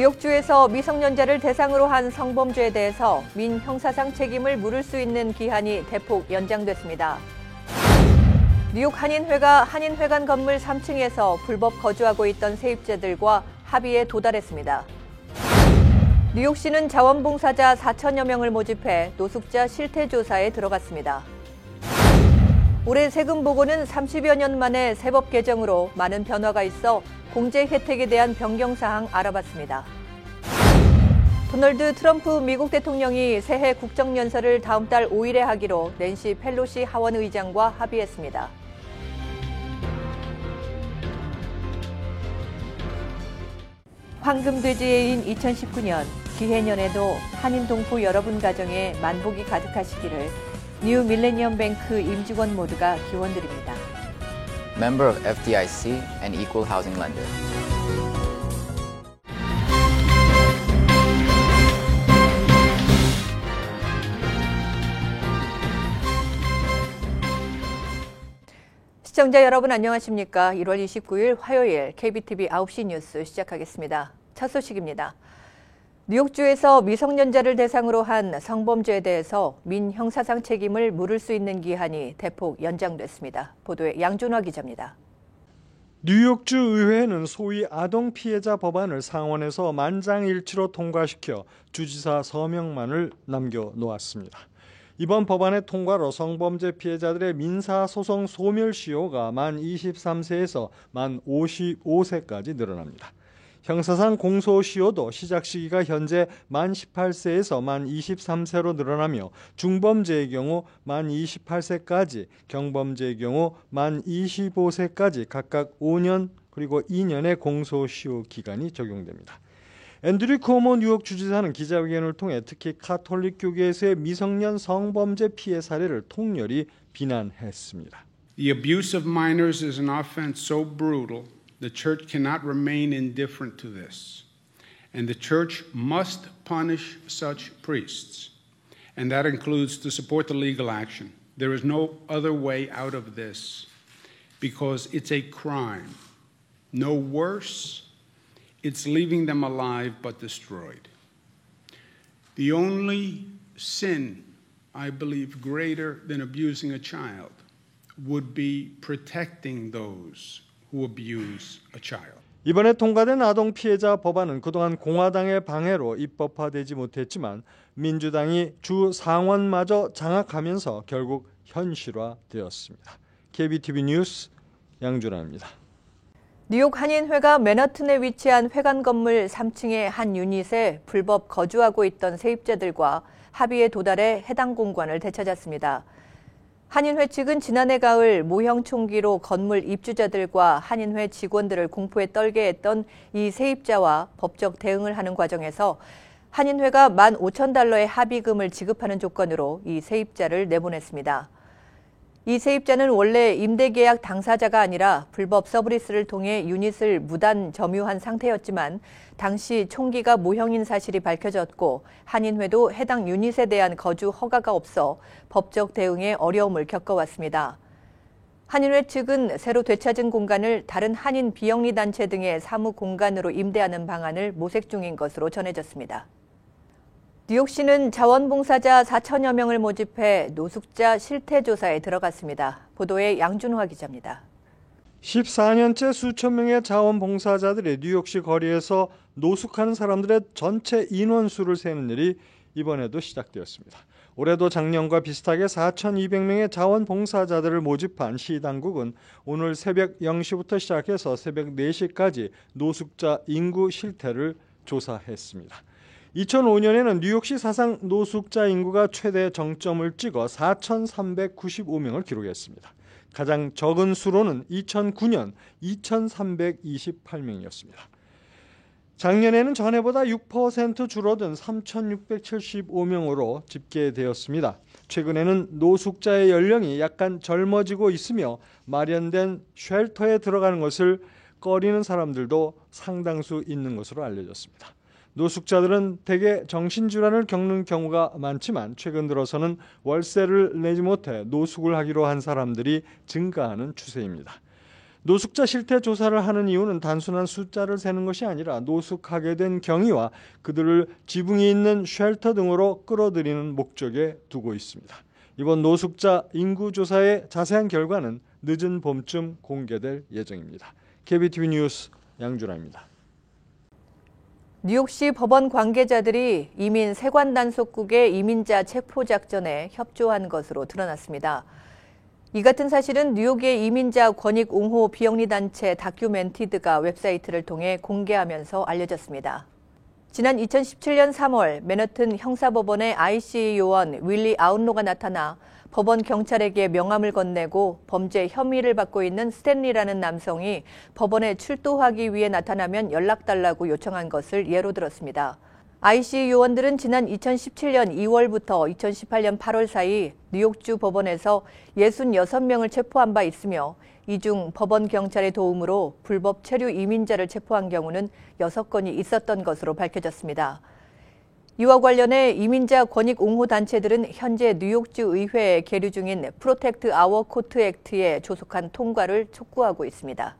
뉴욕주에서 미성년자를 대상으로 한 성범죄에 대해서 민형사상 책임을 물을 수 있는 기한이 대폭 연장됐습니다. 뉴욕 한인회가 한인회관 건물 3층에서 불법 거주하고 있던 세입자들과 합의에 도달했습니다. 뉴욕시는 자원봉사자 4천여 명을 모집해 노숙자 실태조사에 들어갔습니다. 올해 세금 보고는 30여 년 만에 세법 개정으로 많은 변화가 있어 공제 혜택에 대한 변경사항 알아봤습니다. 도널드 트럼프 미국 대통령이 새해 국정연설을 다음 달 5일에 하기로 낸시 펠로시 하원의장과 합의했습니다. 황금돼지해인 2019년 기해년에도 한인 동포 여러분 가정에 만복이 가득하시기를 뉴 밀레니엄 뱅크 임직원 모두가 기원드립니다. Member of FDIC and Equal Housing Lender. 시청자 여러분 안녕하십니까? 1월 29일 화요일 KBTV 9시 뉴스 시작하겠습니다. 첫 소식입니다. 뉴욕주에서 미성년자를 대상으로 한 성범죄에 대해서 민형사상 책임을 물을 수 있는 기한이 대폭 연장됐습니다. 보도에 양준화 기자입니다. 뉴욕주 의회는 소위 아동 피해자 법안을 상원에서 만장일치로 통과시켜 주지사 서명만을 남겨놓았습니다. 이번 법안의 통과로 성범죄 피해자들의 민사소송 소멸시효가 만 23세에서 만 55세까지 늘어납니다. 형사상 공소시효도 시작 시기가 현재 만 18세에서 만 23세로 늘어나며 중범죄의 경우 만 28세까지, 경범죄의 경우 만 25세까지 각각 5년 그리고 2년의 공소시효 기간이 적용됩니다. 앤드류 쿠오모 뉴욕 주지사는 기자회견을 통해 특히 카톨릭 교계에서의 미성년 성범죄 피해 사례를 통렬히 비난했습니다. The abuse of minors is an offense so brutal. The church cannot remain indifferent to this, and the church must punish such priests, and that includes to support the legal action. There is no other way out of this because it's a crime. No worse, it's leaving them alive but destroyed. The only sin, I believe, greater than abusing a child would be protecting those who abuse a child. 이번에 통과된 아동 피해자 법안은 그동안 공화당의 방해로 입법화되지 못했지만 민주당이 주 상원마저 장악하면서 결국 현실화되었습니다. KBTV 뉴스 양준하입니다. 뉴욕 한인회가 맨하튼에 위치한 회관 건물 3층의 한 유닛에 불법 거주하고 있던 세입자들과 합의에 도달해 해당 공간을 되찾았습니다. 한인회 측은 지난해 가을 모형 총기로 건물 입주자들과 한인회 직원들을 공포에 떨게 했던 이 세입자와 법적 대응을 하는 과정에서 한인회가 $15,000의 합의금을 지급하는 조건으로 이 세입자를 내보냈습니다. 이 세입자는 원래 임대계약 당사자가 아니라 불법 서브리스를 통해 유닛을 무단 점유한 상태였지만 당시 총기가 모형인 사실이 밝혀졌고 한인회도 해당 유닛에 대한 거주 허가가 없어 법적 대응에 어려움을 겪어왔습니다. 한인회 측은 새로 되찾은 공간을 다른 한인 비영리 단체 등의 사무 공간으로 임대하는 방안을 모색 중인 것으로 전해졌습니다. 뉴욕시는 자원봉사자 4천여 명을 모집해 노숙자 실태조사에 들어갔습니다. 보도에 양준화 기자입니다. 14년째 수천 명의 자원봉사자들이 뉴욕시 거리에서 노숙하는 사람들의 전체 인원수를 세는 일이 이번에도 시작되었습니다. 올해도 작년과 비슷하게 4,200명의 자원봉사자들을 모집한 시 당국은 오늘 새벽 0시부터 시작해서 새벽 4시까지 노숙자 인구 실태를 조사했습니다. 2005년에는 뉴욕시 사상 노숙자 인구가 최대 정점을 찍어 4,395명을 기록했습니다. 가장 적은 수로는 2009년 2,328명이었습니다. 작년에는 전해보다 6% 줄어든 3,675명으로 집계되었습니다. 최근에는 노숙자의 연령이 약간 젊어지고 있으며 마련된 쉘터에 들어가는 것을 꺼리는 사람들도 상당수 있는 것으로 알려졌습니다. 노숙자들은 대개 정신질환을 겪는 경우가 많지만 최근 들어서는 월세를 내지 못해 노숙을 하기로 한 사람들이 증가하는 추세입니다. 노숙자 실태 조사를 하는 이유는 단순한 숫자를 세는 것이 아니라 노숙하게 된 경위와 그들을 지붕이 있는 쉘터 등으로 끌어들이는 목적에 두고 있습니다. 이번 노숙자 인구 조사의 자세한 결과는 늦은 봄쯤 공개될 예정입니다. KBTV 뉴스 양준하입니다. 뉴욕시 법원 관계자들이 이민 세관 단속국의 이민자 체포 작전에 협조한 것으로 드러났습니다. 이 같은 사실은 뉴욕의 이민자 권익 옹호 비영리 단체 다큐멘티드가 웹사이트를 통해 공개하면서 알려졌습니다. 지난 2017년 3월 맨해튼 형사법원의 IC 요원 윌리 아웃로가 나타나 법원 경찰에게 명함을 건네고 범죄 혐의를 받고 있는 스탠리라는 남성이 법원에 출두하기 위해 나타나면 연락달라고 요청한 것을 예로 들었습니다. IC 요원들은 지난 2017년 2월부터 2018년 8월 사이 뉴욕주 법원에서 66명을 체포한 바 있으며 이 중 법원 경찰의 도움으로 불법 체류 이민자를 체포한 경우는 6건이 있었던 것으로 밝혀졌습니다. 이와 관련해 이민자 권익 옹호 단체들은 현재 뉴욕주 의회에 계류 중인 프로텍트 아워 코트 액트에 조속한 통과를 촉구하고 있습니다.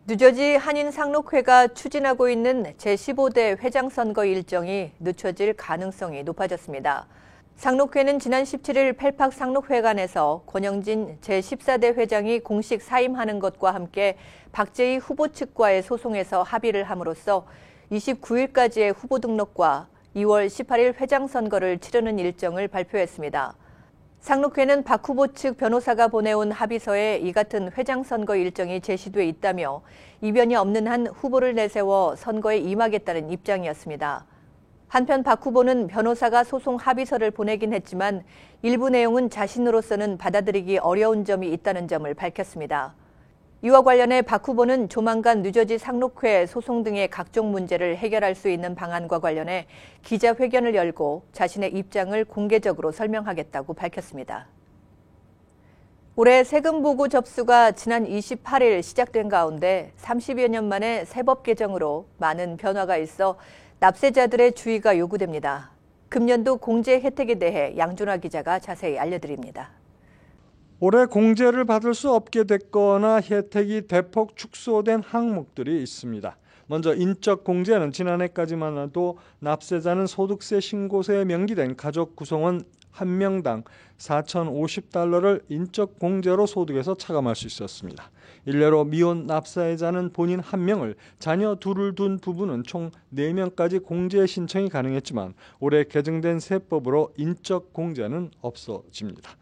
뉴저지 한인 상록회가 추진하고 있는 제15대 회장 선거 일정이 늦춰질 가능성이 높아졌습니다. 상록회는 지난 17일 펠팍 상록회관에서 권영진 제14대 회장이 공식 사임하는 것과 함께 박재희 후보 측과의 소송에서 합의를 함으로써 29일까지의 후보 등록과 2월 18일 회장 선거를 치르는 일정을 발표했습니다. 상록회는 박 후보 측 변호사가 보내온 합의서에 이 같은 회장 선거 일정이 제시돼 있다며 이변이 없는 한 후보를 내세워 선거에 임하겠다는 입장이었습니다. 한편 박 후보는 변호사가 소송 합의서를 보내긴 했지만 일부 내용은 자신으로서는 받아들이기 어려운 점이 있다는 점을 밝혔습니다. 이와 관련해 박 후보는 조만간 뉴저지 상록회 소송 등의 각종 문제를 해결할 수 있는 방안과 관련해 기자회견을 열고 자신의 입장을 공개적으로 설명하겠다고 밝혔습니다. 올해 세금 보고 접수가 지난 28일 시작된 가운데 30여 년 만에 세법 개정으로 많은 변화가 있어 납세자들의 주의가 요구됩니다. 금년도 공제 혜택에 대해 양준하 기자가 자세히 알려드립니다. 올해 공제를 받을 수 없게 됐거나 혜택이 대폭 축소된 항목들이 있습니다. 먼저 인적 공제는 지난해까지만 해도 납세자는 소득세 신고서에 명기된 가족 구성원 1명당 $4,050를 인적 공제로 소득에서 차감할 수 있었습니다. 일례로 미혼 납세자는 본인 1명을 자녀 2를 둔 부부는 총 4명까지 공제 신청이 가능했지만 올해 개정된 세법으로 인적 공제는 없어집니다.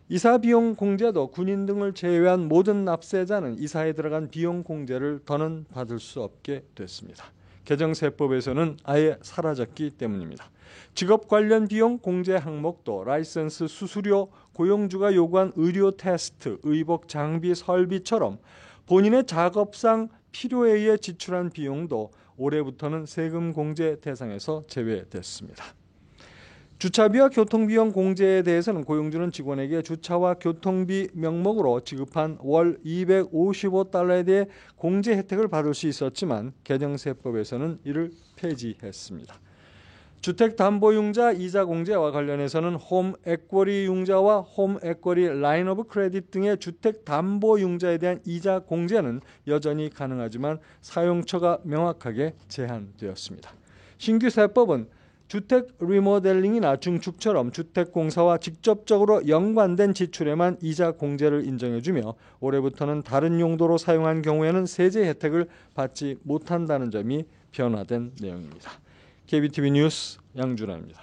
이사 비용 공제도 군인 등을 제외한 모든 납세자는 이사에 들어간 비용 공제를 더는 받을 수 없게 됐습니다. 개정 세법에서는 아예 사라졌기 때문입니다. 직업 관련 비용 공제 항목도 라이선스 수수료, 고용주가 요구한 의료 테스트, 의복 장비 설비처럼 본인의 작업상 필요에 의해 지출한 비용도 올해부터는 세금 공제 대상에서 제외됐습니다. 주차비와 교통비용 공제에 대해서는 고용주는 직원에게 주차와 교통비 명목으로 지급한 월 $255에 대해 공제 혜택을 받을 수 있었지만 개정세법에서는 이를 폐지했습니다. 주택담보융자 이자 공제와 관련해서는 홈 에쿼리 융자와 홈 에쿼리 라인 오브 크레딧 등의 주택담보융자에 대한 이자 공제는 여전히 가능하지만 사용처가 명확하게 제한되었습니다. 신규 세법은 주택 리모델링이나 중축처럼 주택공사와 직접적으로 연관된 지출에만 이자 공제를 인정해주며 올해부터는 다른 용도로 사용한 경우에는 세제 혜택을 받지 못한다는 점이 변화된 내용입니다. KBTV 뉴스 양준하입니다.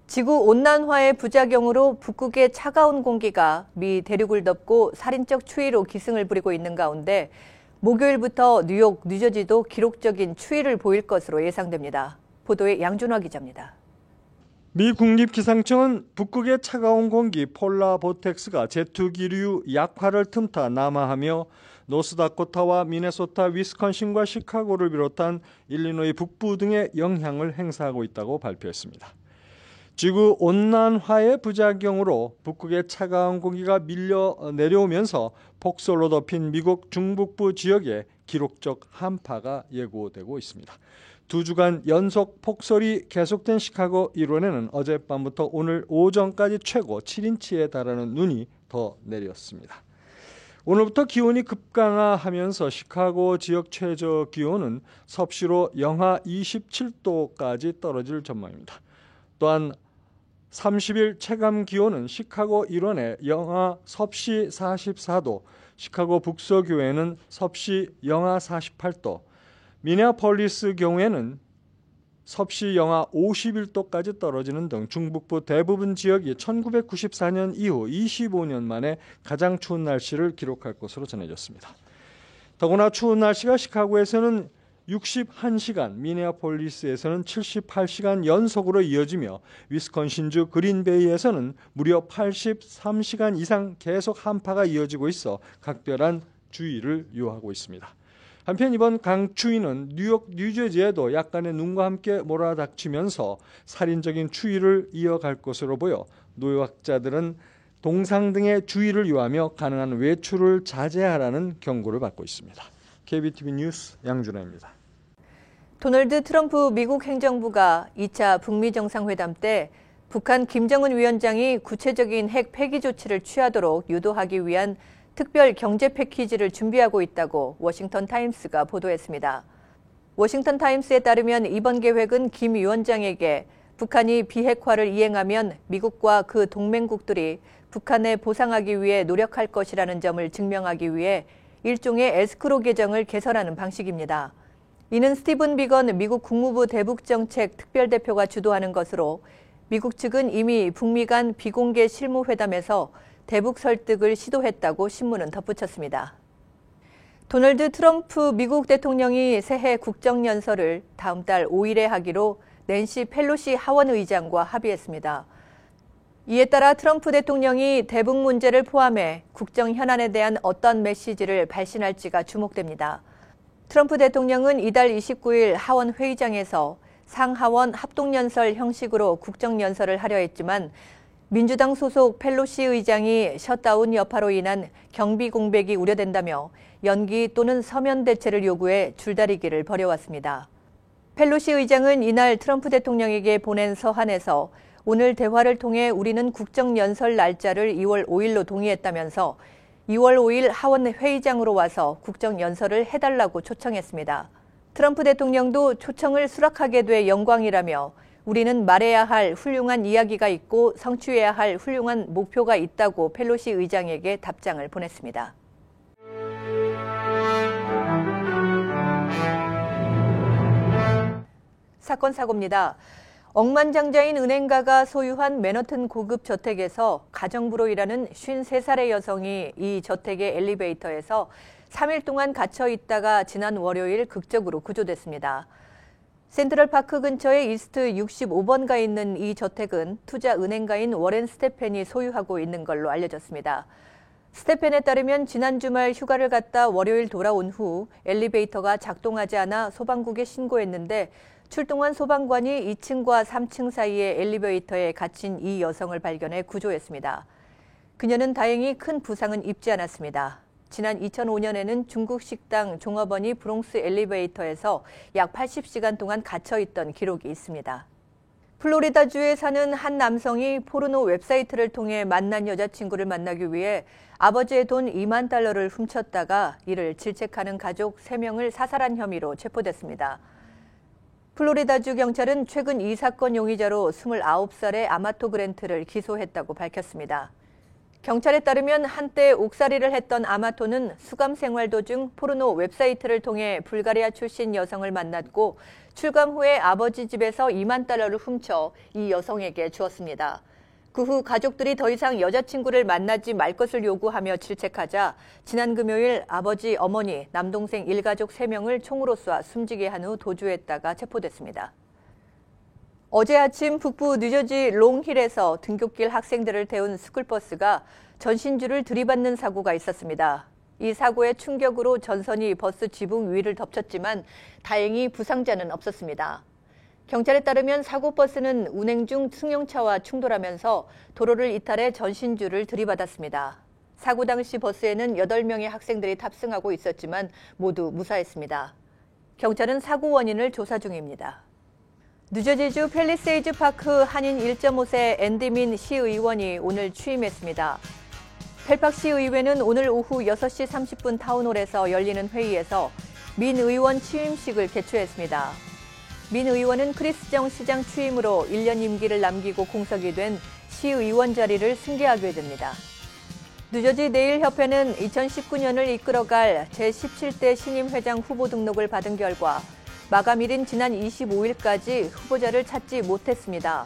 지구온난화의 부작용으로 북극의 차가운 공기가 미 대륙을 덮고 살인적 추위로 기승을 부리고 있는 가운데 목요일부터 뉴욕, 뉴저지도 기록적인 추위를 보일 것으로 예상됩니다. 보도에 양준화 기자입니다. 미 국립기상청은 북극의 차가운 공기 폴라 보텍스가 제트기류 약화를 틈타 남하하며 노스다코타와 미네소타, 위스콘신과 시카고를 비롯한 일리노이 북부 등에 영향을 행사하고 있다고 발표했습니다. 지구 온난화의 부작용으로 북극의 차가운 공기가 밀려 내려오면서 폭설로 덮인 미국 중북부 지역에 기록적 한파가 예고되고 있습니다. 2주간 연속 폭설이 계속된 시카고 일원에는 어젯밤부터 오늘 오전까지 최고 7인치에 달하는 눈이 더 내렸습니다. 오늘부터 기온이 급강하하면서 시카고 지역 최저 기온은 섭씨로 영하 27도까지 떨어질 전망입니다. 또한 30일 체감 기온은 시카고 일원에 영하 섭씨 44도, 시카고 북서교에는 섭씨 영하 48도, 미네아폴리스 경우에는 섭씨 영하 51도까지 떨어지는 등 중북부 대부분 지역이 1994년 이후 25년 만에 가장 추운 날씨를 기록할 것으로 전해졌습니다. 더구나 추운 날씨가 시카고에서는 61시간, 미네아폴리스에서는 78시간 연속으로 이어지며 위스콘신주 그린베이에서는 무려 83시간 이상 계속 한파가 이어지고 있어 각별한 주의를 요하고 있습니다. 한편 이번 강추위는 뉴욕, 뉴저지에도 약간의 눈과 함께 몰아닥치면서 살인적인 추위를 이어갈 것으로 보여 노약자들은 동상 등의 주의를 요하며 가능한 외출을 자제하라는 경고를 받고 있습니다. KBTV 뉴스 양준하입니다. 도널드 트럼프 미국 행정부가 2차 북미 정상회담 때 북한 김정은 위원장이 구체적인 핵 폐기 조치를 취하도록 유도하기 위한 특별 경제 패키지를 준비하고 있다고 워싱턴 타임스가 보도했습니다. 워싱턴 타임스에 따르면 이번 계획은 김 위원장에게 북한이 비핵화를 이행하면 미국과 그 동맹국들이 북한에 보상하기 위해 노력할 것이라는 점을 증명하기 위해 일종의 에스크로 계정을 개설하는 방식입니다. 이는 스티븐 비건 미국 국무부 대북정책 특별대표가 주도하는 것으로 미국 측은 이미 북미 간 비공개 실무회담에서 대북 설득을 시도했다고 신문은 덧붙였습니다. 도널드 트럼프 미국 대통령이 새해 국정연설을 다음 달 5일에 하기로 낸시 펠로시 하원 의장과 합의했습니다. 이에 따라 트럼프 대통령이 대북 문제를 포함해 국정 현안에 대한 어떤 메시지를 발신할지가 주목됩니다. 트럼프 대통령은 이달 29일 하원 회의장에서 상하원 합동연설 형식으로 국정연설을 하려 했지만 민주당 소속 펠로시 의장이 셧다운 여파로 인한 경비 공백이 우려된다며 연기 또는 서면 대체를 요구해 줄다리기를 벌여왔습니다. 펠로시 의장은 이날 트럼프 대통령에게 보낸 서한에서 오늘 대화를 통해 우리는 국정연설 날짜를 2월 5일로 동의했다면서 2월 5일 하원 회의장으로 와서 국정연설을 해달라고 초청했습니다. 트럼프 대통령도 초청을 수락하게 돼 영광이라며 우리는 말해야 할 훌륭한 이야기가 있고 성취해야 할 훌륭한 목표가 있다고 펠로시 의장에게 답장을 보냈습니다. 사건 사고입니다. 억만장자인 은행가가 소유한 맨하튼 고급 저택에서 가정부로 일하는 53살의 여성이 이 저택의 엘리베이터에서 3일 동안 갇혀 있다가 지난 월요일 극적으로 구조됐습니다. 센트럴파크 근처의 이스트 65번가 있는 이 저택은 투자 은행가인 워렌 스테펜이 소유하고 있는 걸로 알려졌습니다. 스테펜에 따르면 지난 주말 휴가를 갔다 월요일 돌아온 후 엘리베이터가 작동하지 않아 소방국에 신고했는데 출동한 소방관이 2층과 3층 사이의 엘리베이터에 갇힌 이 여성을 발견해 구조했습니다. 그녀는 다행히 큰 부상은 입지 않았습니다. 지난 2005년에는 중국 식당 종업원이 브롱스 엘리베이터에서 약 80시간 동안 갇혀있던 기록이 있습니다. 플로리다주에 사는 한 남성이 포르노 웹사이트를 통해 만난 여자친구를 만나기 위해 아버지의 돈 $2만 달러를 훔쳤다가 이를 질책하는 가족 3명을 사살한 혐의로 체포됐습니다. 플로리다주 경찰은 최근 이 사건 용의자로 29살의 아마토 그랜트를 기소했다고 밝혔습니다. 경찰에 따르면 한때 옥살이를 했던 아마토는 수감 생활 도중 포르노 웹사이트를 통해 불가리아 출신 여성을 만났고 출감 후에 아버지 집에서 $2만 달러를 훔쳐 이 여성에게 주었습니다. 그 후 가족들이 더 이상 여자친구를 만나지 말 것을 요구하며 질책하자 지난 금요일 아버지, 어머니, 남동생 일가족 3명을 총으로 쏴 숨지게 한 후 도주했다가 체포됐습니다. 어제 아침 북부 뉴저지 롱힐에서 등굣길 학생들을 태운 스쿨버스가 전신줄을 들이받는 사고가 있었습니다. 이 사고의 충격으로 전선이 버스 지붕 위를 덮쳤지만 다행히 부상자는 없었습니다. 경찰에 따르면 사고 버스는 운행 중 승용차와 충돌하면서 도로를 이탈해 전신줄을 들이받았습니다. 사고 당시 버스에는 8명의 학생들이 탑승하고 있었지만 모두 무사했습니다. 경찰은 사고 원인을 조사 중입니다. 뉴저지주 팰리세이즈 파크 한인 1.5세 앤디 민 시의원이 오늘 취임했습니다. 펠팍시 의회는 오늘 오후 6시 30분 타운홀에서 열리는 회의에서 민 의원 취임식을 개최했습니다. 민 의원은 크리스정 시장 취임으로 1년 임기를 남기고 공석이 된 시의원 자리를 승계하게 됩니다. 뉴저지 네일협회는 2019년을 이끌어갈 제17대 신임 회장 후보 등록을 받은 결과 마감일인 지난 25일까지 후보자를 찾지 못했습니다.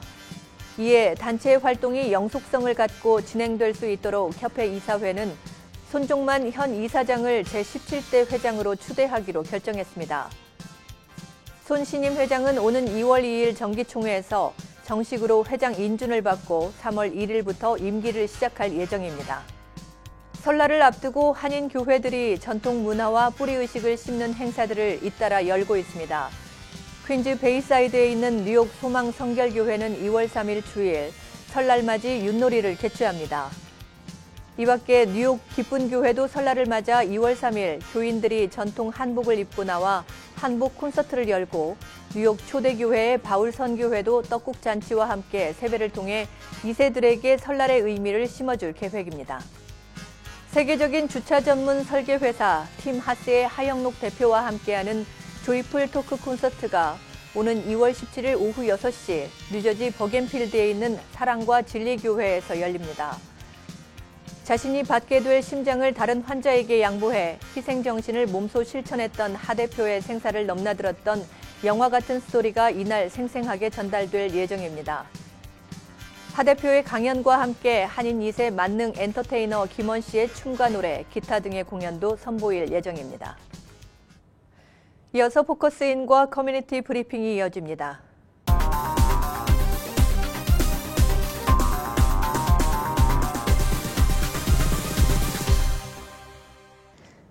이에 단체의 활동이 영속성을 갖고 진행될 수 있도록 협회 이사회는 손종만 현 이사장을 제17대 회장으로 추대하기로 결정했습니다. 손 신임 회장은 오는 2월 2일 정기총회에서 정식으로 회장 인준을 받고 3월 1일부터 임기를 시작할 예정입니다. 설날을 앞두고 한인 교회들이 전통 문화와 뿌리의식을 심는 행사들을 잇따라 열고 있습니다. 퀸즈 베이사이드에 있는 뉴욕 소망 성결교회는 2월 3일 주일 설날 맞이 윷놀이를 개최합니다. 이 밖에 뉴욕 기쁜교회도 설날을 맞아 2월 3일 교인들이 전통 한복을 입고 나와 한복 콘서트를 열고 뉴욕 초대교회의 바울선교회도 떡국잔치와 함께 세배를 통해 2세들에게 설날의 의미를 심어줄 계획입니다. 세계적인 주차 전문 설계회사 팀 하스의 하영록 대표와 함께하는 조이풀 토크 콘서트가 오는 2월 17일 오후 6시 뉴저지 버겐필드에 있는 사랑과 진리교회에서 열립니다. 자신이 받게 될 심장을 다른 환자에게 양보해 희생정신을 몸소 실천했던 하 대표의 생사를 넘나들었던 영화 같은 스토리가 이날 생생하게 전달될 예정입니다. 하 대표의 강연과 함께 한인 2세 만능 엔터테이너 김원 씨의 춤과 노래, 기타 등의 공연도 선보일 예정입니다. 이어서 포커스인과 커뮤니티 브리핑이 이어집니다.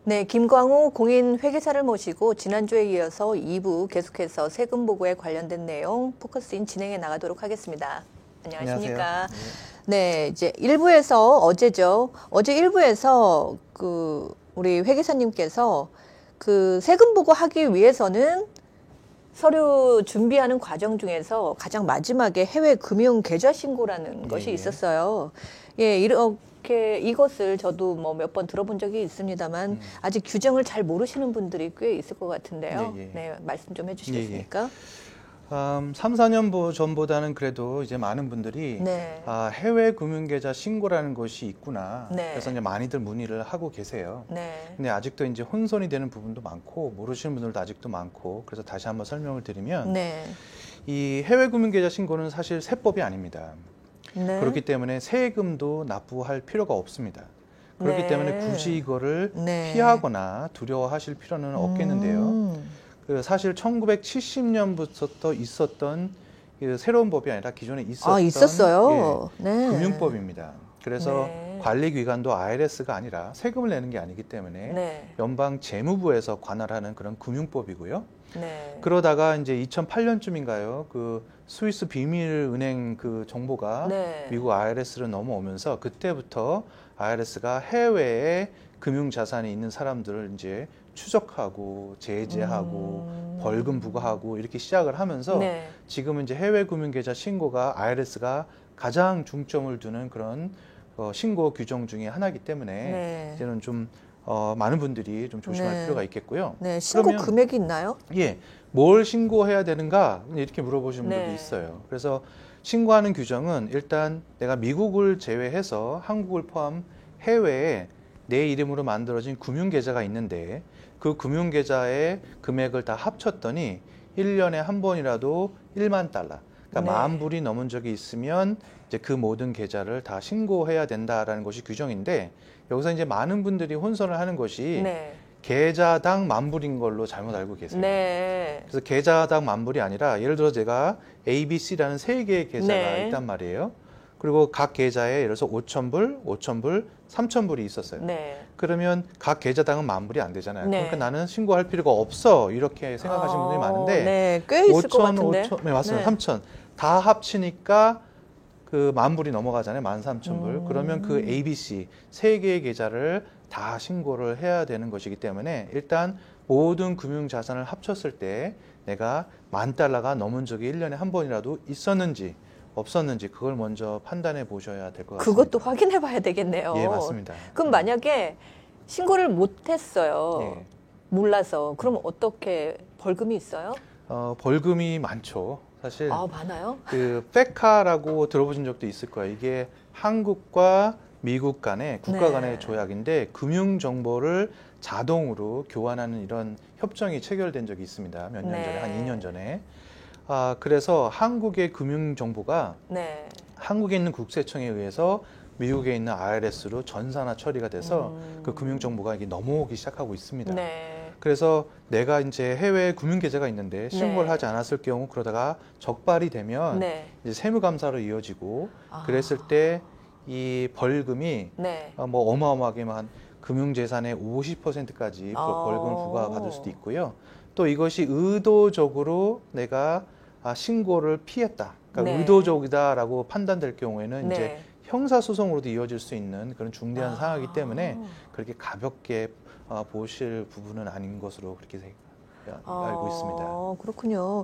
네, 김광우 공인회계사를 모시고 지난주에 이어서 2부 계속해서 세금 보고에 관련된 내용 포커스인 진행해 나가도록 하겠습니다. 안녕하십니까. 안녕하세요. 네, 이제 1부에서 어제죠. 어제 1부에서 우리 회계사님께서 세금 보고 하기 위해서는 서류 준비하는 과정 중에서 가장 마지막에 해외 금융 계좌 신고라는 것이 있었어요. 예, 이렇게 이것을 저도 뭐 몇 번 들어본 적이 있습니다만 아직 규정을 잘 모르시는 분들이 꽤 있을 것 같은데요. 네, 말씀 좀 해주시겠습니까? 3, 4년 전보다는 그래도 이제 많은 분들이 해외 금융계좌 신고라는 것이 있구나. 그래서 이제 많이들 문의를 하고 계세요. 근데 아직도 이제 혼선이 되는 부분도 많고 모르시는 분들도 아직도 많고 그래서 다시 한번 설명을 드리면 이 해외 금융계좌 신고는 사실 세법이 아닙니다. 그렇기 때문에 세금도 납부할 필요가 없습니다. 그렇기 때문에 굳이 이거를 피하거나 두려워하실 필요는 없겠는데요. 사실 1970년부터 있었던 새로운 법이 아니라 기존에 있었어요. 금융법입니다. 그래서 관리기관도 IRS가 아니라 세금을 내는 게 아니기 때문에 연방 재무부에서 관할하는 그런 금융법이고요. 그러다가 이제 2008년쯤인가요? 스위스 비밀은행 정보가 미국 IRS로 넘어오면서 그때부터 IRS가 해외에 금융 자산이 있는 사람들을 이제 추적하고 제재하고 벌금 부과하고 이렇게 시작을 하면서 지금은 이제 해외 금융계좌 신고가 IRS가 가장 중점을 두는 그런 신고 규정 중에 하나이기 때문에 이제는 좀 많은 분들이 좀 조심할 필요가 있겠고요. 신고 금액이 있나요? 예, 뭘 신고해야 되는가 이렇게 물어보시는 분들도 있어요. 그래서 신고하는 규정은 일단 내가 미국을 제외해서 한국을 포함 해외에 내 이름으로 만들어진 금융계좌가 있는데 그 금융계좌의 금액을 다 합쳤더니 1년에 한 번이라도 1만 달러, 그러니까 10,000불이 넘은 적이 있으면 이제 그 모든 계좌를 다 신고해야 된다라는 것이 규정인데 여기서 이제 많은 분들이 혼선을 하는 것이 계좌당 10,000불인 걸로 잘못 알고 계세요. 그래서 계좌당 10,000불이 아니라 예를 들어 제가 ABC라는 3개의 계좌가 있단 말이에요. 그리고 각 계좌에 예를 들어서 5,000불, 5,000불, 3,000불이 있었어요. 그러면 각 계좌당은 10,000불이 안 되잖아요. 그러니까 나는 신고할 필요가 없어 이렇게 생각하시는 분들이 많은데 꽤 있을 것 같은데. 5,000, 네, 맞습니다. 3,000 다 합치니까 10,000불이 넘어가잖아요. 13,000불. 그러면 그 ABC 3개의 계좌를 다 신고를 해야 되는 것이기 때문에 일단 모든 금융 자산을 합쳤을 때 내가 $10,000가 넘은 적이 1년에 한 번이라도 있었는지 없었는지 그걸 먼저 판단해 보셔야 될 것 같습니다. 그것도 확인해 봐야 되겠네요. 예, 맞습니다. 그럼 만약에 신고를 못 했어요. 예. 몰라서. 그럼 어떻게 벌금이 있어요? 벌금이 많죠. 사실 많아요? 그 페카라고 들어보신 적도 있을 거예요. 이게 한국과 미국 간의 국가 간의 네. 조약인데 금융 정보를 자동으로 교환하는 이런 협정이 체결된 적이 있습니다. 몇 년 네. 전에, 한 2년 전에. 그래서 한국의 금융 정보가 네. 한국에 있는 국세청에 의해서 미국에 있는 IRS로 전산화 처리가 돼서 그 금융 정보가 이게 넘어오기 시작하고 있습니다. 네. 그래서 내가 이제 해외 금융 계좌가 있는데 신고를 네. 하지 않았을 경우 그러다가 적발이 되면 네. 이제 세무 감사로 이어지고 그랬을 때 이 벌금이 네. 뭐 어마어마하게만 금융 재산의 50%까지 벌금 부과받을 수도 있고요. 또 이것이 의도적으로 내가 신고를 피했다. 그러니까 네. 의도적이다라고 판단될 경우에는 네. 이제 형사소송으로도 이어질 수 있는 그런 중대한 사항이기 때문에 그렇게 가볍게 보실 부분은 아닌 것으로 그렇게 알고 있습니다. 그렇군요.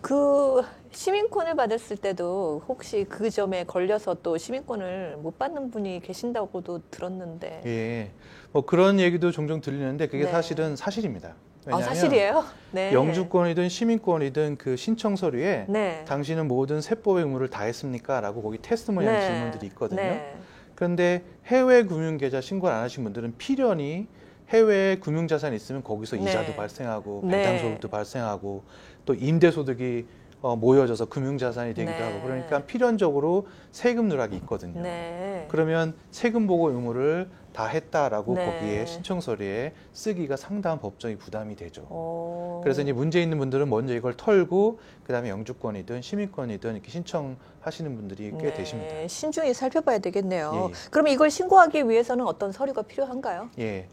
그 시민권을 받았을 때도 혹시 그 점에 걸려서 또 시민권을 못 받는 분이 계신다고도 들었는데. 예, 뭐 그런 얘기도 종종 들리는데 그게 네. 사실은 사실입니다. 왜냐하면 사실이에요? 네. 영주권이든 시민권이든 그 신청 서류에 네. 당신은 모든 세법의 의무를 다했습니까? 라고 거기 테스트모니얼 네. 질문들이 있거든요. 네. 그런데 해외 금융계좌 신고를 안 하신 분들은 필연히 해외에 금융자산이 있으면 거기서 네. 이자도 발생하고 네. 배당소득도 발생하고 또 임대소득이 모여져서 금융자산이 되기도 네. 하고 그러니까 필연적으로 세금 누락이 있거든요. 네. 그러면 세금 보고 의무를 다 했다라고 네. 거기에 신청서류에 쓰기가 상당한 법적인 부담이 되죠. 그래서 이제 문제 있는 분들은 먼저 이걸 털고 그다음에 영주권이든 시민권이든 이렇게 신청하시는 분들이 꽤 되십니다. 신중히 살펴봐야 되겠네요. 예. 그러면 이걸 신고하기 위해서는 어떤 서류가 필요한가요? 예.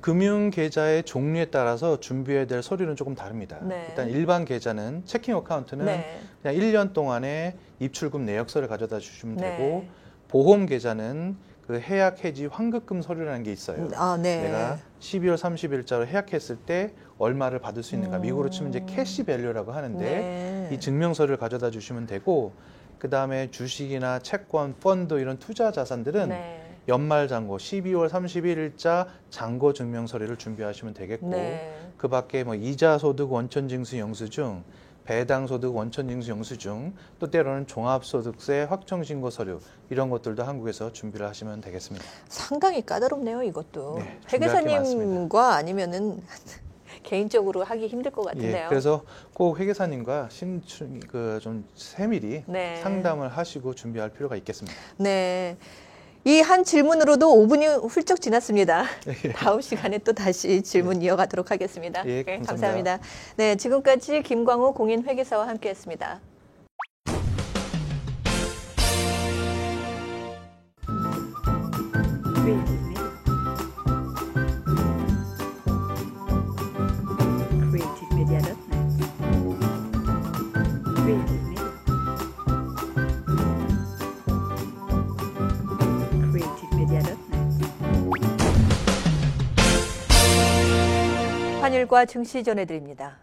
금융 계좌의 종류에 따라서 준비해야 될 서류는 조금 다릅니다. 네. 일단 일반 계좌는 체킹 어카운트는 네. 그냥 1년 동안의 입출금 내역서를 가져다 주시면 네. 되고 보험 계좌는 그 해약 해지 환급금 서류라는 게 있어요. 네. 내가 12월 30일자로 해약했을 때 얼마를 받을 수 있는가. 미국으로 치면 이제 캐시 밸류라고 하는데 네. 이 증명서를 가져다 주시면 되고 그다음에 주식이나 채권, 펀드 이런 투자 자산들은 네. 연말 잔고 12월 31일자 잔고 증명 서류를 준비하시면 되겠고 네. 그 밖에 뭐 이자 소득 원천 징수 영수증, 배당 소득 원천 징수 영수증, 또 때로는 종합소득세 확정 신고 서류 이런 것들도 한국에서 준비를 하시면 되겠습니다. 상당히 까다롭네요, 이것도. 네, 회계사님과 아니면은 개인적으로 하기 힘들 것 같은데요. 예, 그래서 꼭 회계사님과 좀 세밀히 네. 상담을 하시고 준비할 필요가 있겠습니다. 네. 이 한 질문으로도 5분이 훌쩍 지났습니다. 예. 다음 시간에 또 다시 질문 이어가도록 하겠습니다. 예, 네, 감사합니다. 감사합니다. 네, 지금까지 김광우 공인회계사와 함께했습니다. 환율과 증시 전해드립니다.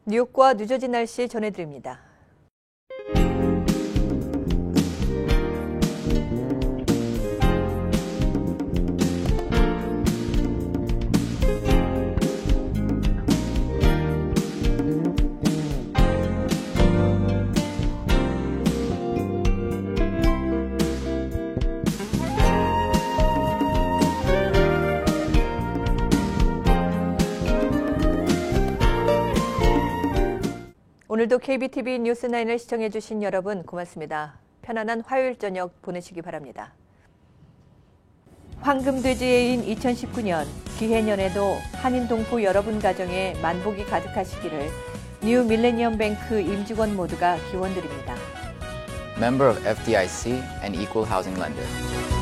뉴욕과 뉴저지 날씨 전해드립니다. 오늘도 KBTV 뉴스9을 시청해주신 여러분 고맙습니다. 편안한 화요일 저녁 보내시기 바랍니다. 황금돼지해인 2019년 기해년에도 한인동포 여러분 가정에 만복이 가득하시기를 뉴 밀레니엄 뱅크 임직원 모두가 기원드립니다. Member of FDIC and Equal Housing Lender.